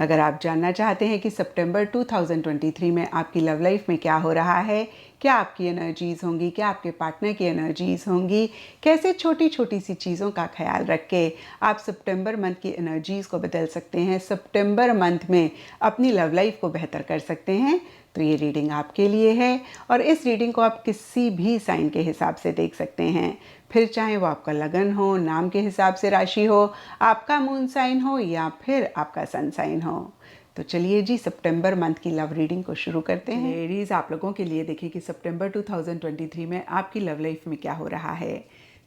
अगर आप जानना चाहते हैं कि सितंबर 2023 में आपकी लव लाइफ में क्या हो रहा है, क्या आपकी एनर्जीज़ होंगी, क्या आपके पार्टनर की एनर्जीज़ होंगी, कैसे छोटी छोटी सी चीज़ों का ख्याल रख के आप सितंबर मंथ की एनर्जीज़ को बदल सकते हैं, सितंबर मंथ में अपनी लव लाइफ को बेहतर कर सकते हैं, तो ये रीडिंग आपके लिए है। और इस रीडिंग को आप किसी भी साइन के हिसाब से देख सकते हैं, फिर चाहे वो आपका लगन हो, नाम के हिसाब से राशि हो, आपका मून साइन हो या फिर आपका सन साइन हो। तो चलिए जी, सितंबर मंथ की लव रीडिंग को शुरू करते हैं। एरीज, आप लोगों के लिए देखिए कि सितंबर 2023 में आपकी लव लाइफ में क्या हो रहा है।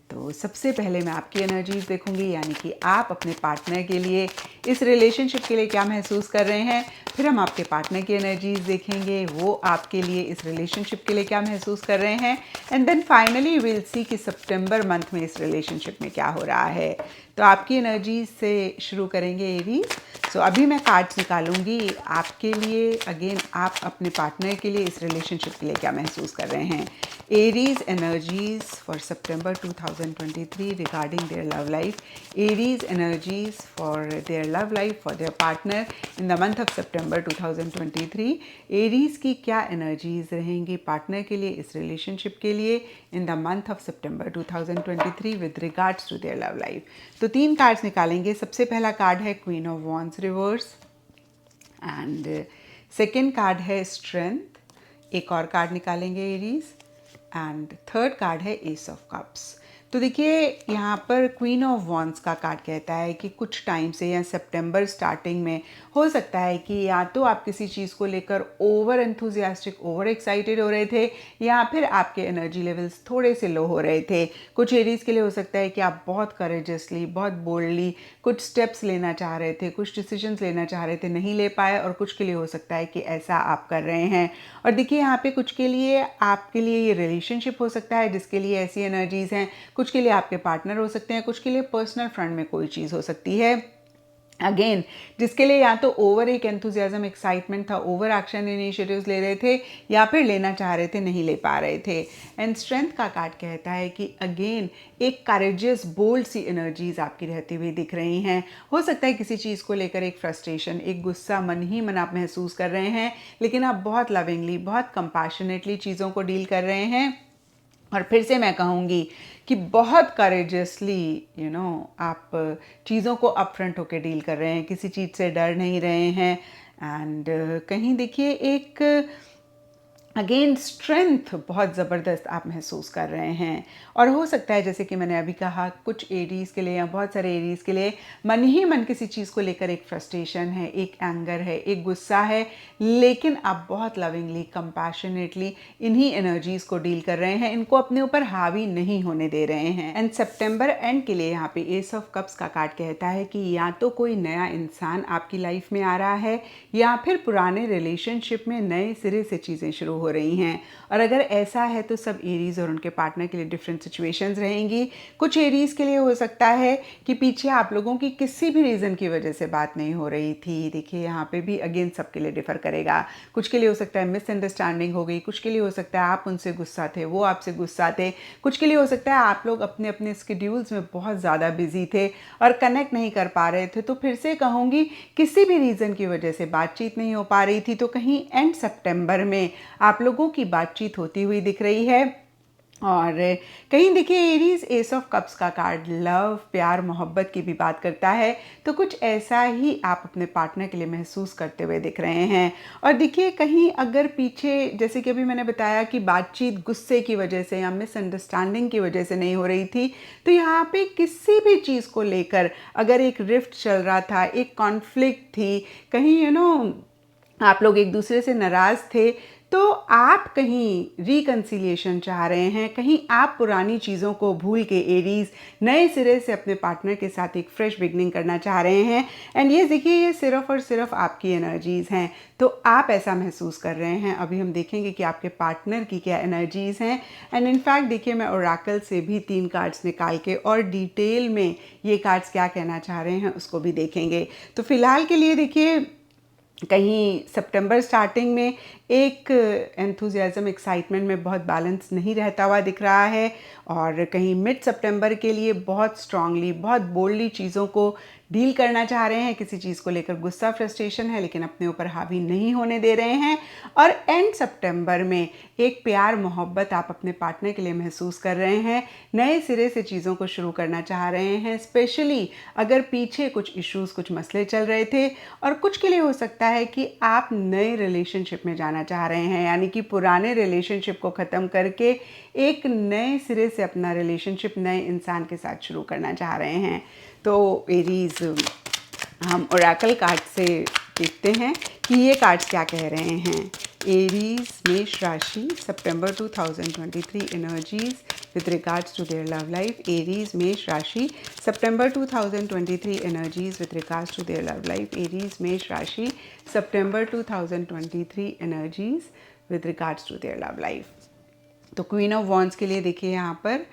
तो सबसे पहले मैं आपकी एनर्जीज देखूंगी, यानी कि आप अपने पार्टनर के लिए, इस रिलेशनशिप के लिए क्या महसूस कर रहे हैं। फिर हम आपके पार्टनर की एनर्जीज देखेंगे, वो आपके लिए इस रिलेशनशिप के लिए क्या महसूस कर रहे हैं। And then finally will see कि सितंबर मंथ में इस रिलेशनशिप में क्या हो रहा है। तो आपकी एनर्जीज से शुरू करेंगे एरीज। सो अभी मैं कार्ड्स निकालूंगी आपके लिए। अगेन, आप अपने पार्टनर के लिए, इस रिलेशनशिप के लिए क्या महसूस कर रहे हैं। Aries energies for September 2023 regarding their love life. Aries energies for their love life, for their partner in the month of September 2023. Aries की क्या energies रहेंगी पार्टनर के लिए, इस रिलेशनशिप के लिए in the month of September 2023 with regards to their love life. तो 3 cards निकालेंगे। सबसे पहला कार्ड है queen of wands reverse and second card है स्ट्रेंथ। एक और कार्ड निकालेंगे एरीज एंड थर्ड कार्ड है एस ऑफ कप्स। तो देखिए, यहाँ पर क्वीन ऑफ वॉन्ड्स का कार्ड कहता है कि कुछ टाइम से या सितंबर स्टार्टिंग में हो सकता है कि या तो आप किसी चीज़ को लेकर ओवर एंथुजियास्टिक, ओवर एक्साइटेड हो रहे थे, या फिर आपके एनर्जी लेवल्स थोड़े से लो हो रहे थे। कुछ एरीज के लिए हो सकता है कि आप बहुत करेजसली, बहुत बोल्डली कुछ स्टेप्स लेना चाह रहे थे, कुछ डिसीजंस लेना चाह रहे थे, नहीं ले पाए। और कुछ के लिए हो सकता है कि ऐसा आप कर रहे हैं। और देखिए, यहाँ पे कुछ के लिए, आपके लिए ये रिलेशनशिप हो सकता है जिसके लिए ऐसी एनर्जीज हैं, कुछ के लिए आपके पार्टनर हो सकते हैं, कुछ के लिए पर्सनल फ्रंट में कोई चीज़ हो सकती है। अगेन, जिसके लिए या तो ओवर एक एंथुजियाज्म, एक्साइटमेंट था, ओवर एक्शन इनिशिएटिव्स ले रहे थे, या फिर लेना चाह रहे थे, नहीं ले पा रहे थे। एंड स्ट्रेंथ का कार्ड कहता है कि अगेन एक करेजियस, बोल्ड सी एनर्जीज आपकी रहती हुई दिख रही हैं। हो सकता है किसी चीज़ को लेकर एक फ्रस्ट्रेशन, एक गुस्सा मन ही मन आप महसूस कर रहे हैं, लेकिन आप बहुत लविंगली, बहुत कंपैशनेटली चीज़ों को डील कर रहे हैं। और फिर से मैं कहूँगी कि बहुत करेजियसली आप चीज़ों को अपफ्रंट होकर डील कर रहे हैं, किसी चीज़ से डर नहीं रहे हैं। एंड कहीं देखिए, एक अगेन स्ट्रेंथ बहुत ज़बरदस्त आप महसूस कर रहे हैं। और हो सकता है, जैसे कि मैंने अभी कहा, कुछ एरीज के लिए या बहुत सारे एरीज के लिए मन ही मन किसी चीज़ को लेकर एक फ्रस्ट्रेशन है, एक एंगर है, एक गुस्सा है, लेकिन आप बहुत लविंगली, कंपैशनेटली इन्हीं एनर्जीज़ को डील कर रहे हैं, इनको अपने ऊपर हावी नहीं होने दे रहे हैं। एंड सितंबर एंड के लिए यहाँ पे एस ऑफ कप्स का कार्ड कहता है कि या तो कोई नया इंसान आपकी लाइफ में आ रहा है, या फिर पुराने रिलेशनशिप में नए सिरे से चीज़ें शुरू हो रही हैं। और अगर ऐसा है तो सब एरीज और उनके पार्टनर के लिए डिफरेंट सिचुएशंस रहेंगी। कुछ एरीज के लिए हो सकता है कि पीछे आप लोगों की किसी भी रीज़न की वजह से बात नहीं हो रही थी। देखिए, यहाँ पे भी अगेन सबके लिए डिफर करेगा। कुछ के लिए हो सकता है मिसअंडरस्टैंडिंग हो गई, कुछ के लिए हो सकता है आप उनसे गुस्सा थे, वो आपसे गुस्सा थे, कुछ के लिए हो सकता है आप लोग अपने अपने स्केड्यूल्स में बहुत ज़्यादा बिजी थे और कनेक्ट नहीं कर पा रहे थे। तो फिर से कहूँगी, किसी भी रीज़न की वजह से बातचीत नहीं हो पा रही थी, तो कहीं एंड सितंबर में आप लोगों की बातचीत होती हुई दिख रही है। और कहीं देखिए, एरीज एस ऑफ कप्स का कार्ड लव, प्यार, मोहब्बत की भी बात करता है। तो कुछ ऐसा ही आप अपने पार्टनर के लिए महसूस करते हुए दिख रहे हैं। और देखिए, कहीं अगर पीछे, जैसे कि अभी मैंने बताया कि बातचीत गुस्से की वजह से या मिसअंडरस्टैंडिंग की वजह से नहीं हो रही थी, तो यहाँ पे किसी भी चीज़ को लेकर अगर एक रिफ्ट चल रहा था, एक कॉन्फ्लिक्ट थी, कहीं आप लोग एक दूसरे से नाराज़ थे, तो आप कहीं रिकन्सिलिएशन चाह रहे हैं, कहीं आप पुरानी चीज़ों को भूल के एरीज नए सिरे से अपने पार्टनर के साथ एक फ्रेश बिगनिंग करना चाह रहे हैं। एंड ये देखिए, ये सिर्फ और सिर्फ आपकी एनर्जीज़ हैं, तो आप ऐसा महसूस कर रहे हैं। अभी हम देखेंगे कि आपके पार्टनर की क्या एनर्जीज़ हैं। एंड इनफैक्ट देखिए, मैं ओरेकल से भी 3 कार्ड्स निकाल के और डिटेल में ये कार्ड्स क्या कहना चाह रहे हैं उसको भी देखेंगे। तो फिलहाल के लिए देखिए, कहीं सितंबर स्टार्टिंग में एक एंथुजियाज्म, एक्साइटमेंट में बहुत बैलेंस नहीं रहता हुआ दिख रहा है, और कहीं मिड सितंबर के लिए बहुत स्ट्रांगली, बहुत बोल्डली चीज़ों को डील करना चाह रहे हैं, किसी चीज़ को लेकर गुस्सा फ्रस्ट्रेशन है लेकिन अपने ऊपर हावी नहीं होने दे रहे हैं। और एंड सितंबर में एक प्यार मोहब्बत आप अपने पार्टनर के लिए महसूस कर रहे हैं, नए सिरे से चीज़ों को शुरू करना चाह रहे हैं। स्पेशली अगर पीछे कुछ इश्यूज़, कुछ मसले चल रहे थे, और कुछ के लिए हो सकता है कि आप नए रिलेशनशिप में जाना चाह रहे हैं, यानी कि पुराने रिलेशनशिप को ख़त्म करके एक नए सिरे से अपना रिलेशनशिप नए इंसान के साथ शुरू करना चाह रहे हैं। तो एरीज़, हम ओरेकल कार्ड से देखते हैं कि ये कार्ड्स क्या कह रहे हैं। एरीज़ मेष राशि सितंबर 2023 energies with regards to their love life. Aries मेष राशि सितंबर 2023 energies with regards to their love life. Aries मेष राशि सितंबर 2023 energies with regards to their love life. तो क्वीन ऑफ वॉन्ड्स के लिए देखिए यहाँ पर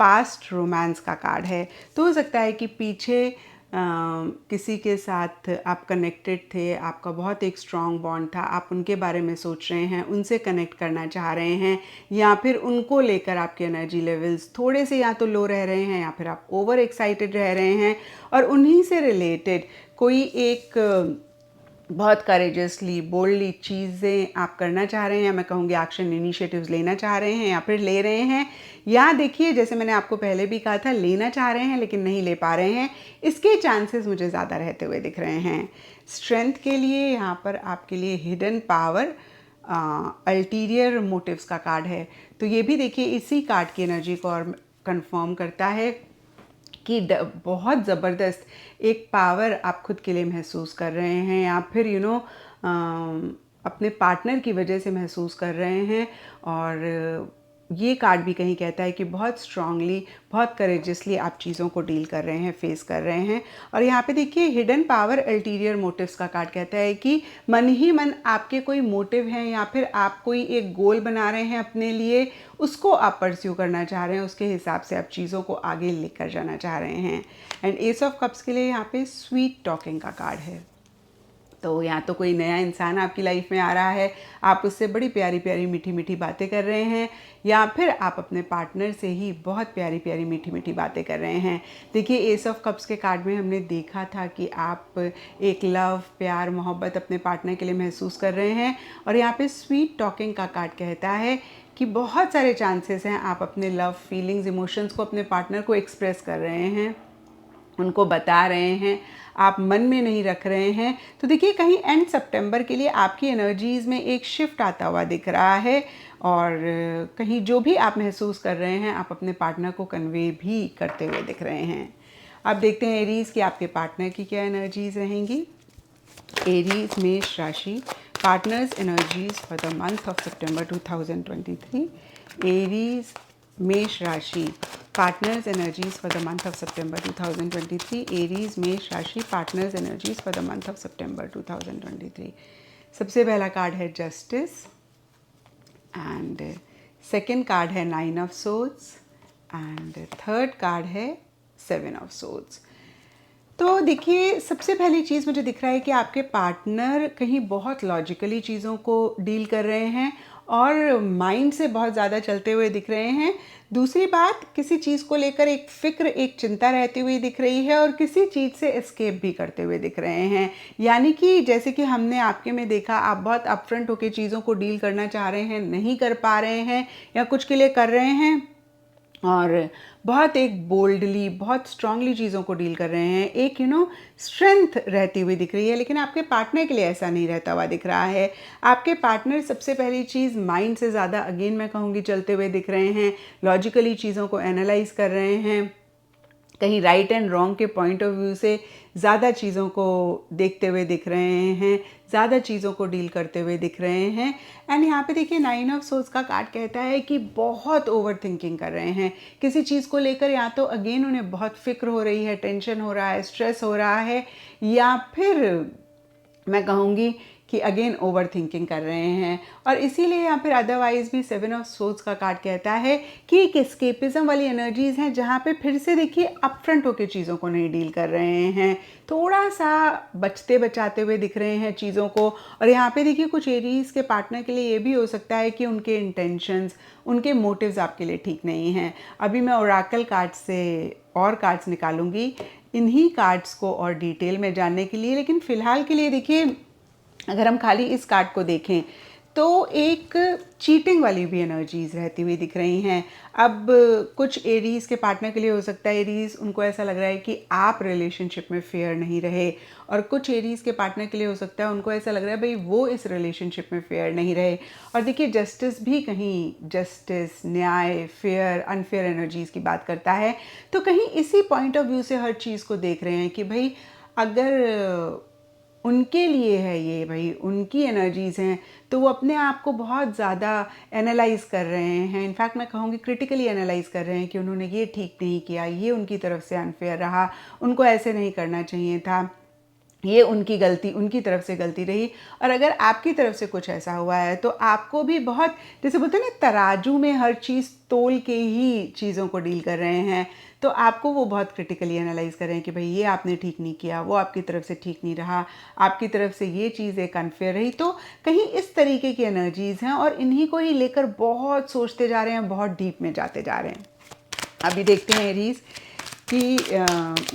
पास्ट रोमांस का कार्ड है। तो हो सकता है कि पीछे किसी के साथ आप कनेक्टेड थे, आपका बहुत एक स्ट्रॉन्ग बॉन्ड था, आप उनके बारे में सोच रहे हैं, उनसे कनेक्ट करना चाह रहे हैं, या फिर उनको लेकर आपके एनर्जी लेवल्स थोड़े से या तो लो रह रहे हैं या फिर आप ओवर एक्साइटेड रह रहे हैं, और उन्हीं से रिलेटेड कोई एक बहुत करेजसली, बोल्डली चीज़ें आप करना चाह रहे हैं, या मैं कहूँगी एक्शन इनिशिएटिव्स लेना चाह रहे हैं या फिर ले रहे हैं। या देखिए, जैसे मैंने आपको पहले भी कहा था, लेना चाह रहे हैं लेकिन नहीं ले पा रहे हैं, इसके चांसेस मुझे ज़्यादा रहते हुए दिख रहे हैं। स्ट्रेंथ के लिए यहाँ पर आपके लिए हिडन पावर, अल्टीरियर मोटिव्स का कार्ड है। तो ये भी देखिए इसी कार्ड की एनर्जी को और कंफर्म करता है कि बहुत ज़बरदस्त एक पावर आप खुद के लिए महसूस कर रहे हैं, या फिर अपने पार्टनर की वजह से महसूस कर रहे हैं। और ये कार्ड भी कहीं कहता है कि बहुत स्ट्रांगली, बहुत करेजसली आप चीज़ों को डील कर रहे हैं, फेस कर रहे हैं। और यहाँ पे देखिए हिडन पावर अल्टीरियर मोटिव्स का कार्ड कहता है कि मन ही मन आपके कोई मोटिव हैं, या फिर आप कोई एक गोल बना रहे हैं अपने लिए, उसको आप परस्यू करना चाह रहे हैं, उसके हिसाब से आप चीज़ों को आगे लेकर जाना चाह रहे हैं। एंड एस ऑफ कप्स के लिए यहाँ पे स्वीट टॉकिंग का कार्ड है। तो या तो कोई नया इंसान आपकी लाइफ में आ रहा है, आप उससे बड़ी प्यारी प्यारी मीठी मीठी बातें कर रहे हैं, या फिर आप अपने पार्टनर से ही बहुत प्यारी प्यारी मीठी मीठी बातें कर रहे हैं। देखिए एस ऑफ कप्स के कार्ड में हमने देखा था कि आप एक लव, प्यार, मोहब्बत अपने पार्टनर के लिए महसूस कर रहे हैं, और यहाँ पे स्वीट टॉकिंग का कार्ड कहता है कि बहुत सारे चांसेस हैं आप अपने लव, फीलिंग्स, इमोशंस को अपने पार्टनर को एक्सप्रेस कर रहे हैं, उनको बता रहे हैं, आप मन में नहीं रख रहे हैं। तो देखिए कहीं एंड सितंबर के लिए आपकी एनर्जीज़ में एक शिफ्ट आता हुआ दिख रहा है, और कहीं जो भी आप महसूस कर रहे हैं आप अपने पार्टनर को कन्वे भी करते हुए दिख रहे हैं। अब देखते हैं एरीज़ कि आपके पार्टनर की क्या एनर्जीज़ रहेंगी। एरीज़ मेष राशि, partners energies for the month of September 2023। Aries मेष राशि, partners energies for the month of September 2023। Aries मेष राशि, partners energies for the month of September 2023। सबसे पहला कार्ड है जस्टिस, एंड सेकंड कार्ड है 9 of swords, and third card है 7 of swords. तो देखिए सबसे पहली चीज़ मुझे दिख रहा है कि आपके पार्टनर कहीं बहुत लॉजिकली चीज़ों को डील कर रहे हैं और माइंड से बहुत ज़्यादा चलते हुए दिख रहे हैं। दूसरी बात, किसी चीज़ को लेकर एक फ़िक्र, एक चिंता रहती हुई दिख रही है, और किसी चीज़ से एस्केप भी करते हुए दिख रहे हैं। यानी कि जैसे कि हमने आपके में देखा, आप बहुत अपफ्रंट होकर चीज़ों को डील करना चाह रहे हैं, नहीं कर पा रहे हैं, या कुछ के लिए कर रहे हैं, और बहुत एक बोल्डली, बहुत स्ट्रांगली चीज़ों को डील कर रहे हैं। एक स्ट्रेंथ रहती हुई दिख रही है, लेकिन आपके पार्टनर के लिए ऐसा नहीं रहता हुआ दिख रहा है। आपके पार्टनर सबसे पहली चीज़ माइंड से ज़्यादा, अगेन मैं कहूँगी, चलते हुए दिख रहे हैं, लॉजिकली चीज़ों को एनालाइज कर रहे हैं, कहीं राइट एंड रॉन्ग के पॉइंट ऑफ व्यू से ज़्यादा चीज़ों को देखते हुए दिख रहे हैं, ज़्यादा चीज़ों को डील करते हुए दिख रहे हैं। एंड यहाँ पे देखिए 9 ऑफ सोर्ड्स का कार्ड कहता है कि बहुत ओवर थिंकिंग कर रहे हैं किसी चीज़ को लेकर। या तो अगेन उन्हें बहुत फिक्र हो रही है, टेंशन हो रहा है, स्ट्रेस हो रहा है, या फिर मैं कहूँगी कि अगेन ओवर थिंकिंग कर रहे हैं। और इसीलिए यहाँ फिर अदरवाइज भी 7 ऑफ सोर्ड्स का कार्ड कहता है कि एक एस्केपिज्म वाली एनर्जीज़ हैं, जहाँ पे फिर से देखिए अपफ्रंट होकर चीज़ों को नहीं डील कर रहे हैं, थोड़ा सा बचते बचाते हुए दिख रहे हैं चीज़ों को। और यहाँ पे देखिए कुछ एरीज़ के पार्टनर के लिए ये भी हो सकता है कि उनके इंटेंशंस, उनके मोटिव्स आपके लिए ठीक नहीं हैं। अभी मैं ओरेकल कार्ड से और कार्ड्स निकालूंगी। इन्हीं कार्ड्स को और डिटेल में जानने के लिए। लेकिन फ़िलहाल के लिए देखिए, अगर हम खाली इस कार्ड को देखें तो एक चीटिंग वाली भी एनर्जीज़ रहती हुई दिख रही हैं। अब कुछ एरीज़ के पार्टनर के लिए हो सकता है एरीज़ उनको ऐसा लग रहा है कि आप रिलेशनशिप में फेयर नहीं रहे, और कुछ एरीज़ के पार्टनर के लिए हो सकता है उनको ऐसा लग रहा है भाई वो इस रिलेशनशिप में फेयर नहीं रहे। और देखिए जस्टिस भी कहीं जस्टिस, न्याय, फेयर, अनफेयर एनर्जीज़ की बात करता है, तो कहीं इसी पॉइंट ऑफ व्यू से हर चीज़ को देख रहे हैं कि भाई अगर उनके लिए है ये, भाई उनकी एनर्जीज़ हैं, तो वो अपने आप को बहुत ज़्यादा एनालाइज़ कर रहे हैं। इनफैक्ट मैं कहूँगी क्रिटिकली एनालाइज़ कर रहे हैं कि उन्होंने ये ठीक नहीं किया, ये उनकी तरफ से अनफेयर रहा, उनको ऐसे नहीं करना चाहिए था, ये उनकी गलती, उनकी तरफ से गलती रही। और अगर आपकी तरफ से कुछ ऐसा हुआ है तो आपको भी बहुत, जैसे बोलते हैं ना, तराजू में हर चीज़ तोल के ही चीज़ों को डील कर रहे हैं, तो आपको वो बहुत क्रिटिकली एनालाइज कर रहे हैं कि भाई ये आपने ठीक नहीं किया, वो आपकी तरफ से ठीक नहीं रहा, आपकी तरफ से ये चीज़ एक अनफेयर रही। तो कहीं इस तरीके की एनर्जीज़ हैं और इन्हीं को ही लेकर बहुत सोचते जा रहे हैं, बहुत डीप में जाते जा रहे हैं। अभी देखते हैं एरीज़ कि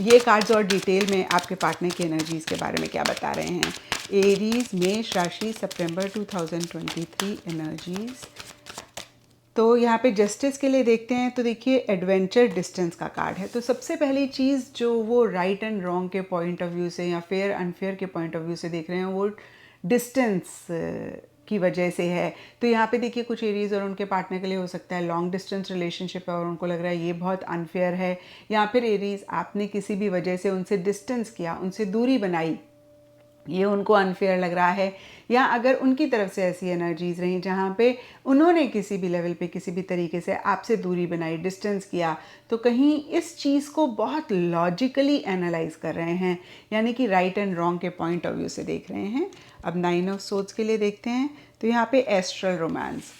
ये कार्ड्स और डिटेल में आपके पार्टनर की एनर्जीज़ के बारे में क्या बता रहे हैं। एरीज़ मेष राशि सितंबर 2023 एनर्जीज़। तो यहाँ पे जस्टिस के लिए देखते हैं तो देखिए एडवेंचर डिस्टेंस का कार्ड है। तो सबसे पहली चीज़ जो वो राइट एंड रॉन्ग के पॉइंट ऑफ व्यू से या फेयर अनफेयर के पॉइंट ऑफ व्यू से देख रहे हैं, वो डिस्टेंस की वजह से है। तो यहाँ पे देखिए कुछ एरीज और उनके पार्टनर के लिए हो सकता है लॉन्ग डिस्टेंस रिलेशनशिप है और उनको लग रहा है ये बहुत अनफेयर है, या फिर एरीज आपने किसी भी वजह से उनसे डिस्टेंस किया, उनसे दूरी बनाई, ये उनको अनफेयर लग रहा है। या अगर उनकी तरफ से ऐसी एनर्जीज रही जहाँ पे उन्होंने किसी भी लेवल पे किसी भी तरीके से आपसे दूरी बनाई, डिस्टेंस किया, तो कहीं इस चीज़ को बहुत लॉजिकली एनालाइज कर रहे हैं, यानी कि राइट एंड रॉन्ग के पॉइंट ऑफ व्यू से देख रहे हैं। अब 9 ऑफ सोर्ड्स के लिए देखते हैं तो यहाँ पे एस्ट्रल रोमांस,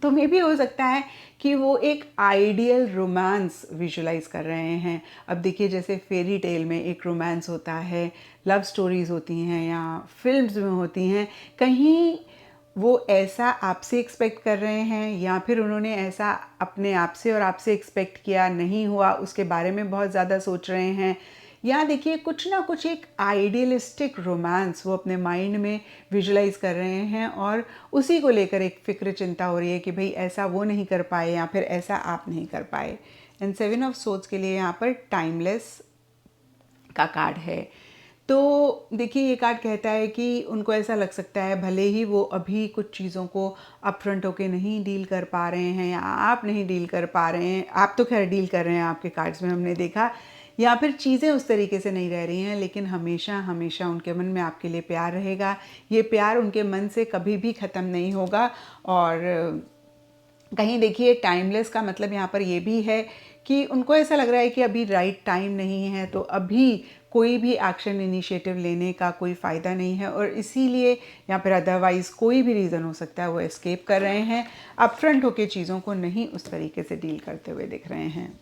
तो मे भी हो सकता है कि वो एक आइडियल रोमांस विजुलाइज कर रहे हैं। अब देखिए जैसे फेरी टेल में एक रोमांस होता है, लव स्टोरीज होती हैं या फिल्म्स में होती हैं, कहीं वो ऐसा आपसे एक्सपेक्ट कर रहे हैं या फिर उन्होंने ऐसा अपने आप से और आपसे एक्सपेक्ट किया, नहीं हुआ, उसके बारे में बहुत ज़्यादा सोच रहे हैं। या देखिए कुछ ना कुछ एक आइडियलिस्टिक रोमांस वो अपने माइंड में विजुलाइज कर रहे हैं और उसी को लेकर एक फिक्र चिंता हो रही है कि भाई ऐसा वो नहीं कर पाए या फिर ऐसा आप नहीं कर पाए। एंड 7 ऑफ सोर्ड्स के लिए यहाँ पर टाइमलेस का कार्ड है। तो देखिए ये कार्ड कहता है कि उनको ऐसा लग सकता है भले ही वो अभी कुछ चीज़ों को अपफ्रंट होके नहीं डील कर पा रहे हैं या आप नहीं डील कर पा रहे हैं, आप तो खैर डील कर रहे हैं, आपके कार्ड्स में हमने देखा, या फिर चीज़ें उस तरीके से नहीं रह रही हैं, लेकिन हमेशा हमेशा उनके मन में आपके लिए प्यार रहेगा। ये प्यार उनके मन से कभी भी ख़त्म नहीं होगा। और कहीं देखिए टाइमलेस का मतलब यहाँ पर ये भी है कि उनको ऐसा लग रहा है कि अभी राइट टाइम नहीं है, तो अभी कोई भी एक्शन इनिशिएटिव लेने का कोई फ़ायदा नहीं है, और इसीलिए या फिर अदरवाइज़ कोई भी रीज़न हो सकता है वो एस्केप कर रहे हैं, अपफ्रंट होकर चीज़ों को नहीं उस तरीके से डील करते हुए दिख रहे हैं।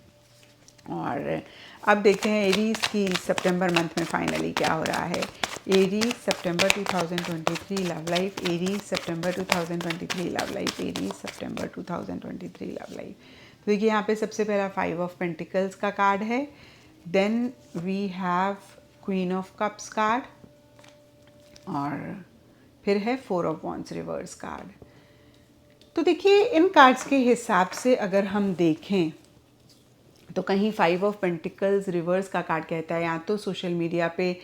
और अब देखते हैं एरीज की सितंबर मंथ में फाइनली क्या हो रहा है। एरीज सितंबर 2023 लव लाइफ, एरीज सितंबर 2023 लव लाइफ, एरीज सितंबर 2023 लव लाइफ। तो देखिए यहाँ पे सबसे पहला 5 ऑफ पेंटिकल्स का कार्ड है, then we have queen of cups card, और फिर है 4 ऑफ वॉन्ड्स रिवर्स कार्ड। तो देखिए इन कार्ड्स के हिसाब से अगर हम देखें तो कहीं 5 ऑफ पेंटिकल्स रिवर्स का कार्ड कहता है या तो सोशल मीडिया पे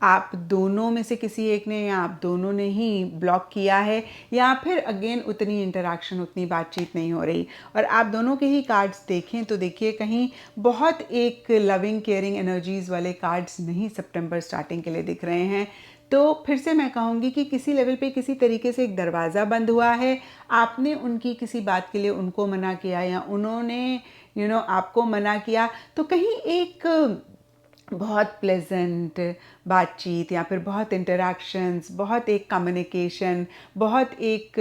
आप दोनों में से किसी एक ने या आप दोनों ने ही ब्लॉक किया है, या फिर अगेन उतनी इंटरेक्शन, उतनी बातचीत नहीं हो रही। और आप दोनों के ही कार्ड्स देखें तो देखिए कहीं बहुत एक लविंग केयरिंग एनर्जीज़ वाले कार्ड्स नहीं सितंबर स्टार्टिंग के लिए दिख रहे हैं। तो फिर से मैं कहूँगी कि किसी लेवल पे किसी तरीके से एक दरवाज़ा बंद हुआ है, आपने उनकी किसी बात के लिए उनको मना किया या उन्होंने आपको मना किया, तो कहीं एक बहुत प्लेजेंट बातचीत या फिर बहुत इंटरेक्शंस, बहुत एक कम्युनिकेशन, बहुत एक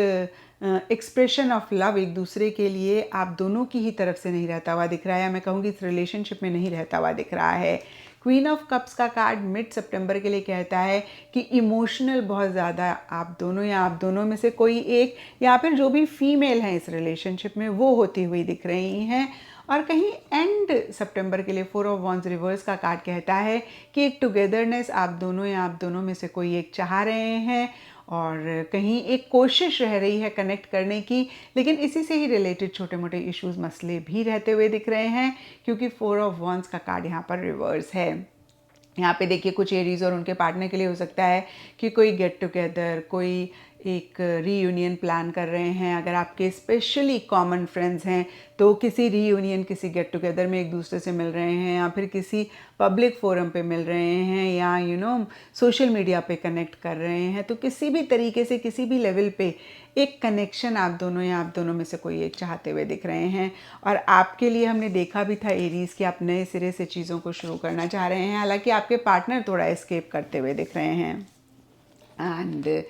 एक्सप्रेशन ऑफ लव एक दूसरे के लिए आप दोनों की ही तरफ से नहीं रहता हुआ दिख रहा है, या मैं कहूँगी इस रिलेशनशिप में नहीं रहता हुआ दिख रहा है। क्वीन ऑफ कप्स का कार्ड मिड सितंबर के लिए कहता है कि इमोशनल बहुत ज़्यादा आप दोनों या आप दोनों में से कोई एक या फिर जो भी फीमेल हैं इस रिलेशनशिप में वो होती हुई दिख रही हैं। और कहीं एंड सितंबर के लिए 4 ऑफ वॉन्ड्स रिवर्स का कार्ड कहता है कि एक टुगेदरनेस आप दोनों या आप दोनों में से कोई एक चाह रहे हैं और कहीं एक कोशिश रह रही है कनेक्ट करने की, लेकिन इसी से ही रिलेटेड छोटे मोटे इश्यूज मसले भी रहते हुए दिख रहे हैं क्योंकि 4 ऑफ वॉन्ड्स का कार्ड यहाँ पर रिवर्स है। यहाँ पे देखिए कुछ एरीज और उनके पार्टनर के लिए हो सकता है कि कोई गेट टुगेदर, कोई एक रीयूनियन प्लान कर रहे हैं। अगर आपके स्पेशली कॉमन फ्रेंड्स हैं तो किसी रीयूनियन, किसी गेट टुगेदर में एक दूसरे से मिल रहे हैं या फिर किसी पब्लिक फोरम पे मिल रहे हैं या सोशल मीडिया पे कनेक्ट कर रहे हैं। तो किसी भी तरीके से किसी भी लेवल पे एक कनेक्शन आप दोनों या आप दोनों में से कोई एक चाहते हुए दिख रहे हैं। और आपके लिए हमने देखा भी था एरीज कि आप नए सिरे से चीज़ों को शुरू करना चाह रहे हैं, हालांकि आपके पार्टनर थोड़ा एस्केप करते हुए दिख रहे हैं। एंड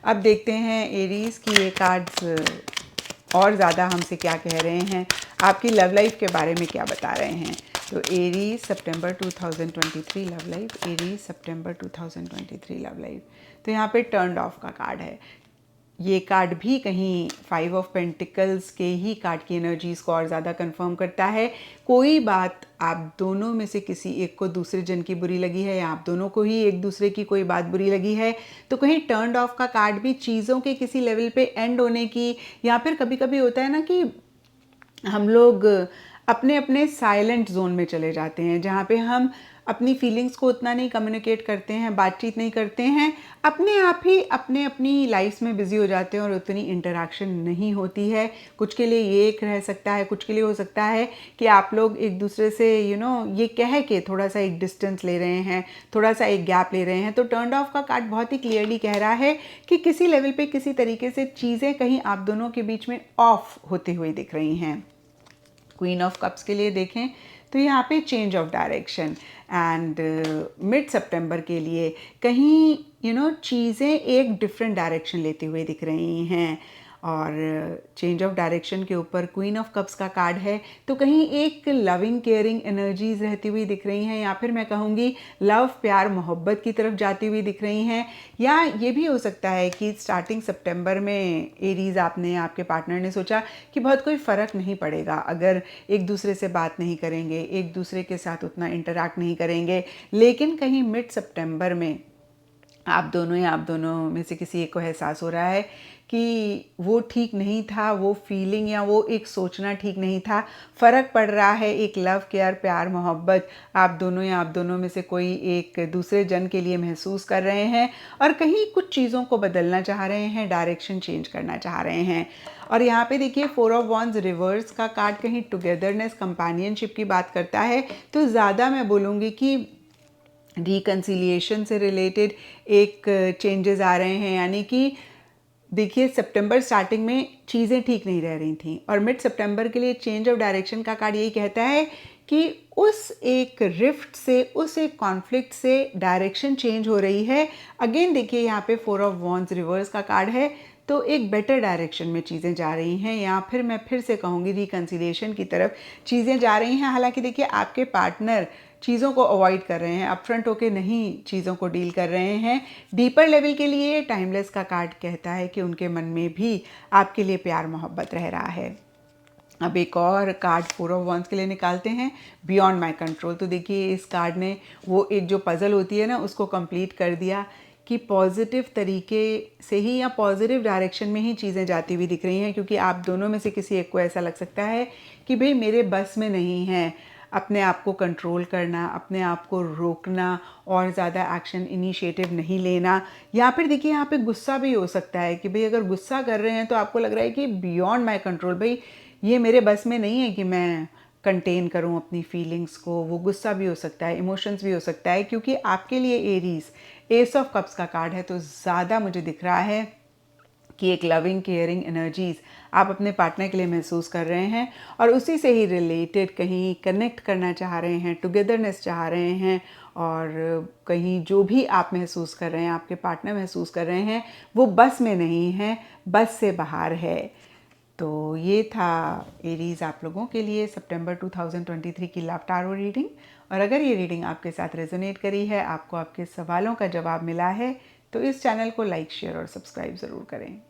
अब देखते हैं एरीज की ये कार्ड्स और ज़्यादा हमसे क्या कह रहे हैं, आपकी लव लाइफ के बारे में क्या बता रहे हैं। तो एरीज सितंबर 2023 लव लाइफ, एरीज सितंबर 2023 लव लाइफ। तो यहाँ पे टर्न्ड ऑफ का कार्ड है। ये कार्ड भी कहीं 5 ऑफ पेंटिकल्स के ही कार्ड की एनर्जीज़ को और ज़्यादा कंफर्म करता है। कोई बात आप दोनों में से किसी एक को दूसरे जन की बुरी लगी है या आप दोनों को ही एक दूसरे की कोई बात बुरी लगी है, तो कहीं टर्न्ड ऑफ का कार्ड भी चीज़ों के किसी लेवल पे एंड होने की, या फिर कभी कभी होता है ना कि हम लोग अपने अपने साइलेंट जोन में चले जाते हैं जहाँ पे हम अपनी फीलिंग्स को उतना नहीं कम्युनिकेट करते हैं, बातचीत नहीं करते हैं, अपने आप ही अपने अपनी लाइफ में बिजी हो जाते हैं और उतनी इंटरेक्शन नहीं होती है। कुछ के लिए ये एक रह सकता है, कुछ के लिए हो सकता है कि आप लोग एक दूसरे से ये कह के थोड़ा सा एक डिस्टेंस ले रहे हैं, थोड़ा सा एक गैप ले रहे हैं। तो टर्न्ड ऑफ का कार्ड बहुत ही क्लियरली कह रहा है कि किसी लेवल पे किसी तरीके से चीज़ें कहीं आप दोनों के बीच में ऑफ होती हुई दिख रही हैं। क्वीन ऑफ कप्स के लिए देखें तो यहाँ पे change of direction and mid September के लिए कहीं चीज़ें एक डिफरेंट डायरेक्शन लेती हुई दिख रही हैं। और चेंज ऑफ डायरेक्शन के ऊपर क्वीन ऑफ कप्स का कार्ड है, तो कहीं एक लविंग केयरिंग एनर्जीज रहती हुई दिख रही हैं, या फिर मैं कहूँगी लव, प्यार, मोहब्बत की तरफ जाती हुई दिख रही हैं। या ये भी हो सकता है कि स्टार्टिंग सितंबर में एरीज आपने, आपके पार्टनर ने सोचा कि बहुत कोई फ़र्क नहीं पड़ेगा अगर एक दूसरे से बात नहीं करेंगे, एक दूसरे के साथ उतना इंटरैक्ट नहीं करेंगे, लेकिन कहीं मिड सितंबर में आप दोनों या आप दोनों में से किसी एक को एहसास हो रहा है कि वो ठीक नहीं था, वो फीलिंग या वो एक सोचना ठीक नहीं था, फ़र्क पड़ रहा है। एक लव, केयर, प्यार, मोहब्बत आप दोनों या आप दोनों में से कोई एक दूसरे जन के लिए महसूस कर रहे हैं और कहीं कुछ चीज़ों को बदलना चाह रहे हैं, डायरेक्शन चेंज करना चाह रहे हैं। और यहाँ पे देखिए 4 ऑफ वॉन्ड्स रिवर्स का कार्ड कहीं टुगेदरनेस, कंपेनियनशिप की बात करता है। तो ज़्यादा मैं बोलूँगी कि रिकन्सिलिएशन से रिलेटेड एक चेंजेस आ रहे हैं, यानी कि देखिए सितंबर स्टार्टिंग में चीज़ें ठीक नहीं रह रही थी और मिड सितंबर के लिए चेंज ऑफ डायरेक्शन का कार्ड यही कहता है कि उस एक रिफ्ट से, उस एक कॉन्फ्लिक्ट से डायरेक्शन चेंज हो रही है। अगेन देखिए यहाँ पे 4 ऑफ वॉन्ड्स रिवर्स का कार्ड है, तो एक बेटर डायरेक्शन में चीज़ें जा रही हैं, या फिर मैं फिर से कहूँगी रिकन्सिलिएशन की तरफ चीज़ें जा रही हैं। हालांकि देखिए आपके पार्टनर चीज़ों को अवॉइड कर रहे हैं, अपफ्रंट होके नहीं चीज़ों को डील कर रहे हैं। डीपर लेवल के लिए टाइमलेस का कार्ड कहता है कि उनके मन में भी आपके लिए प्यार मोहब्बत रह रहा है। अब एक और कार्ड 4 ऑफ वॉन्ड्स के लिए निकालते हैं, बियॉन्ड माई कंट्रोल। तो देखिए इस कार्ड ने वो एक जो पज़ल होती है ना, उसको कंप्लीट कर दिया कि पॉजिटिव तरीके से ही या पॉजिटिव डायरेक्शन में ही चीज़ें जाती हुई दिख रही हैं, क्योंकि आप दोनों में से किसी एक को ऐसा लग सकता है कि भाई मेरे बस में नहीं है अपने आप को कंट्रोल करना, अपने आप को रोकना और ज़्यादा एक्शन इनिशिएटिव नहीं लेना। या फिर देखिए यहाँ पे गुस्सा भी हो सकता है कि भाई अगर गुस्सा कर रहे हैं तो आपको लग रहा है कि बियॉन्ड माई कंट्रोल, भाई ये मेरे बस में नहीं है कि मैं कंटेन करूं अपनी फीलिंग्स को। वो गुस्सा भी हो सकता है, इमोशंस भी हो सकता है, क्योंकि आपके लिए एरीज एस ऑफ कप्स का कार्ड है। तो ज़्यादा मुझे दिख रहा है कि एक लविंग केयरिंग एनर्जीज़ आप अपने पार्टनर के लिए महसूस कर रहे हैं और उसी से ही रिलेटेड कहीं कनेक्ट करना चाह रहे हैं, टुगेदरनेस चाह रहे हैं। और कहीं जो भी आप महसूस कर रहे हैं, आपके पार्टनर महसूस कर रहे हैं, वो बस में नहीं है, बस से बाहर है। तो ये था एरीज आप लोगों के लिए सितंबर 2023 की लव टारो रीडिंग। और अगर ये रीडिंग आपके साथ रेजोनेट करी है, आपको आपके सवालों का जवाब मिला है, तो इस चैनल को लाइक, शेयर और सब्सक्राइब ज़रूर करें।